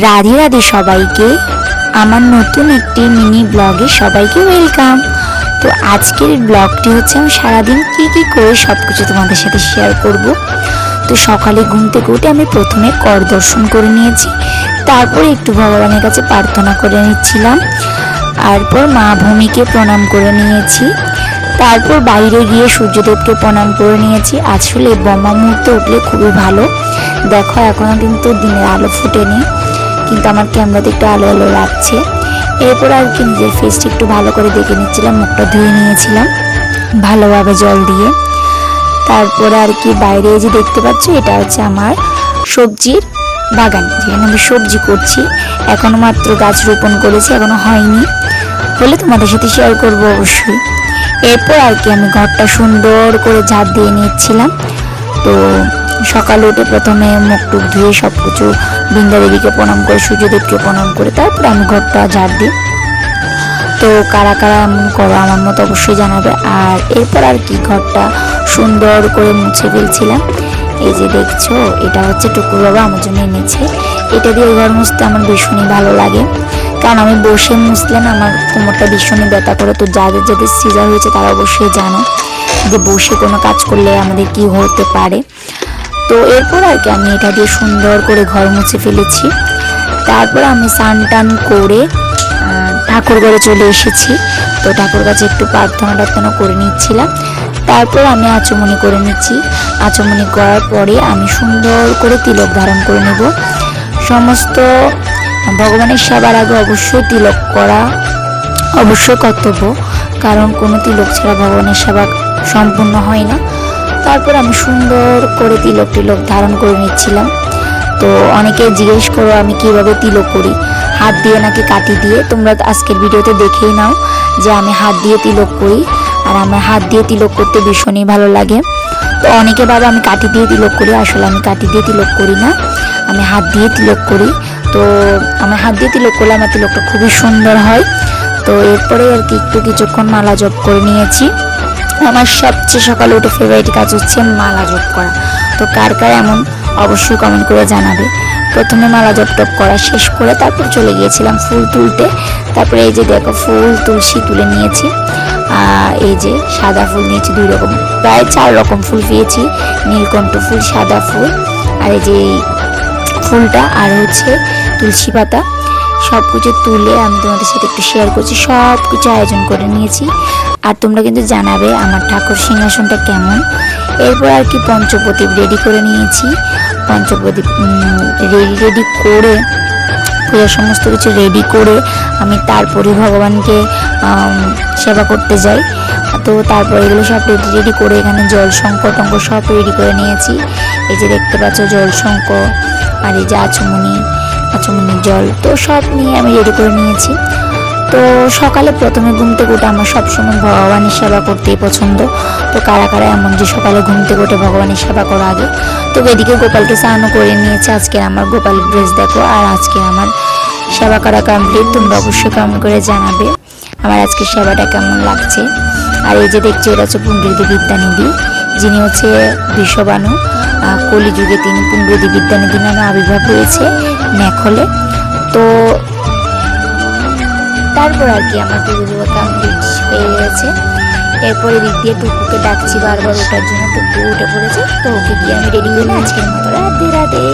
রাধে রাধে সবাইকে, আমার নতুন একটি মিনি ব্লগে সবাইকে ওয়েলকাম। তো আজকের ব্লগটি হচ্ছে আমি সারাদিন কি করে সব কিছু তোমাদের সাথে শেয়ার করব। তো সকালে ঘুম থেকে উঠে আমি প্রথমে কর দর্শন করে নিয়েছি, তারপরে একটু ভগবানের কাছে প্রার্থনা করে নিচ্ছিলাম, তারপর মা ভূমিকে প্রণাম করে নিয়েছি, তারপর বাইরে গিয়ে সূর্যদেবকে প্রণাম করে নিয়েছি। আসলে ব্রহ্ম মুহূর্তে উঠলে খুবই ভালো। দেখো এখনও কিন্তু দিনের আলো ফুটেনি, কিন্তু আমার ক্যামেরাতে একটু আলো আলো লাগছে। এরপর আর কি নিজের ফেসটা একটু ভালো করে দেখে নিচ্ছিলাম, মুখটা ধুয়ে নিয়েছিলাম ভালোভাবে জল দিয়ে। তারপরে আর কি বাইরে যে দেখতে পাচ্ছ, এটা হচ্ছে আমার সবজির বাগান, যেখানে আমি সবজি করছি। এখনো মাত্র গাছ রোপণ করেছি, এখনো হয়নি, হলে তোমাদের সাথে শেয়ার করবো অবশ্যই। এরপর আর কি আমি ঘরটা সুন্দর করে ঝাড় দিয়ে নিচ্ছিলাম। তো সকালে উঠে প্রথমে মুখ টুক ধুয়ে সব কিছু বৃন্দা দেবীকে প্রণাম করে, সূর্যদেবকে প্রণাম করে তারপর আমি ঘরটা ঝাড় দিই। তো কারা কারা এমন করো আমার মতো অবশ্যই জানাবে। আর এরপর আর কি ঘরটা সুন্দর করে মুছে ফেলছিলাম। এই যে দেখছো, এটা হচ্ছে টুকুর বাবা আমার জন্য এনেছে। এটা দিয়ে ঘর মুছতে আমার ভীষণই ভালো লাগে, কারণ আমি বসে মুছলে না আমার কোমরটা ভীষণই ব্যথা করে। তো যাদের যাদের সিজার হয়েছে তারা অবশ্যই জানো যে বসে কোনো কাজ করলে আমাদের কি হতে পারে। তো এরপর আর কি আমি এটা দিয়ে সুন্দর করে ঘর মুছে ফেলেছি। তারপর আমি স্নান টান করে ঠাকুর ঘরে চলে এসেছি। তো ঠাকুর কাছে একটু প্রার্থনা করে নিচ্ছিলাম। তারপর আমি আচমনি করে নিচ্ছি। আচমনি করার পরে আমি সুন্দর করে তিলক ধারণ করে নেব। সমস্ত ভগবানের সেবার আগে অবশ্যই তিলক করা অবশ্যই কর্তব্য, কারণ কোনো তিলক ছাড়া ভগবানের সেবা সম্পূর্ণ হয় না। তারপর আমি সুন্দর করে তিলক ধারণ করে নিচ্ছিলাম। তো অনেকে জিজ্ঞেস করো আমি কিভাবে তিলক করি, হাত দিয়ে নাকি কাঠি দিয়ে। তোমরা আজকের ভিডিওতে দেখেই নাও যে আমি হাত দিয়ে তিলক করি, আর আমার হাত দিয়ে তিলক করতে ভীষণই ভালো লাগে। তো অনেকে ভাবে আমি কাঠি দিয়ে তিলক করি, আসলে আমি কাঠি দিয়ে তিলক করি না, আমি হাত দিয়ে তিলক করি। তো আমার হাত দিয়ে তিলক করলে আমার তিলকটা খুবই সুন্দর হয়। তো এরপরে আর কি কিছুক্ষণ মালা জপ করে নিয়েছি। আমার সবচেয়ে সকালে উঠে ফেভারিট কাজ হচ্ছে মালা জপ করা। তো কার কার এমন অবশ্যই কমেন্ট করে জানাবে। প্রথমে মালা জপ টপ করা শেষ করে তারপর চলে গিয়েছিলাম ফুল তুলতে। তারপরে এই যে দেখো ফুল তুলসী তুলে নিয়েছি। এই যে সাদা ফুল নিয়েছি 2 রকম, প্রায় 4 রকম ফুল পেয়েছি, নীলকণ্ঠ ফুল, সাদা ফুল, আর এই যে ফুলটা, আর হচ্ছে তুলসী পাতা। সব কিছু তুলে আমি তোমাদের সাথে একটু শেয়ার করছি। সব কিছু আয়োজন করে নিয়েছি, আর তোমরা কিন্তু জানাবে আমার ঠাকুর সিংহাসনটা কেমন। এরপর আর কি পঞ্চপ্রদীপ রেডি করে নিয়েছি। পঞ্চপ্রদীপ রেডি করে পূজার সমস্ত কিছু রেডি করে আমি তারপরে ভগবানকে সেবা করতে যাই। তো তারপরে এগুলো সব রেডি করে এখানে জল শঙ্খ টঙ্ক সব রেডি করে নিয়েছি। এই যে দেখতে পাচ্ছ জল শঙ্খ, আর এই যে আচমনির জল, তো সব নিয়ে আমি রেডি করে নিয়েছি। তো সকালে প্রথমে ঘুম থেকে উঠে আমার সবসময় ভগবানের সেবা করতেই পছন্দ। তো কারা কারা এমন যে সকালে ঘুম থেকে উঠে ভগবানের সেবা করা আগে। তো এদিকে গোপালকে স্নানও করে নিয়েছে। আজকে আমার গোপাল ড্রেস দেখো, আর আজকে আমার সেবা করা কমপ্লিট। তোমরা অবশ্যই কমেন্ট করে জানাবে আমার আজকে সেবাটা কেমন লাগছে। আর এই যে দেখছি, এটা হচ্ছে পুণ্ড্রীদি বিদ্যানিধি, যিনি হচ্ছে বিশ্ববানু, কলিযুগে তিনি পুণ্ড্রীদি বিদ্যানিধি নামে আবির্ভাব হয়েছে নেখলে। তো তারপর আর কি আমার পুজো কমপ্লিট হয়ে গেছে। এরপরে দিক দিয়ে টুকুকে ডাকছি বারবার ওঠার জন্য, টুকু উঠে পড়েছে। তো ওকে গিয়ে আমি রেডি করে আজকের মতো রাধে রাধে।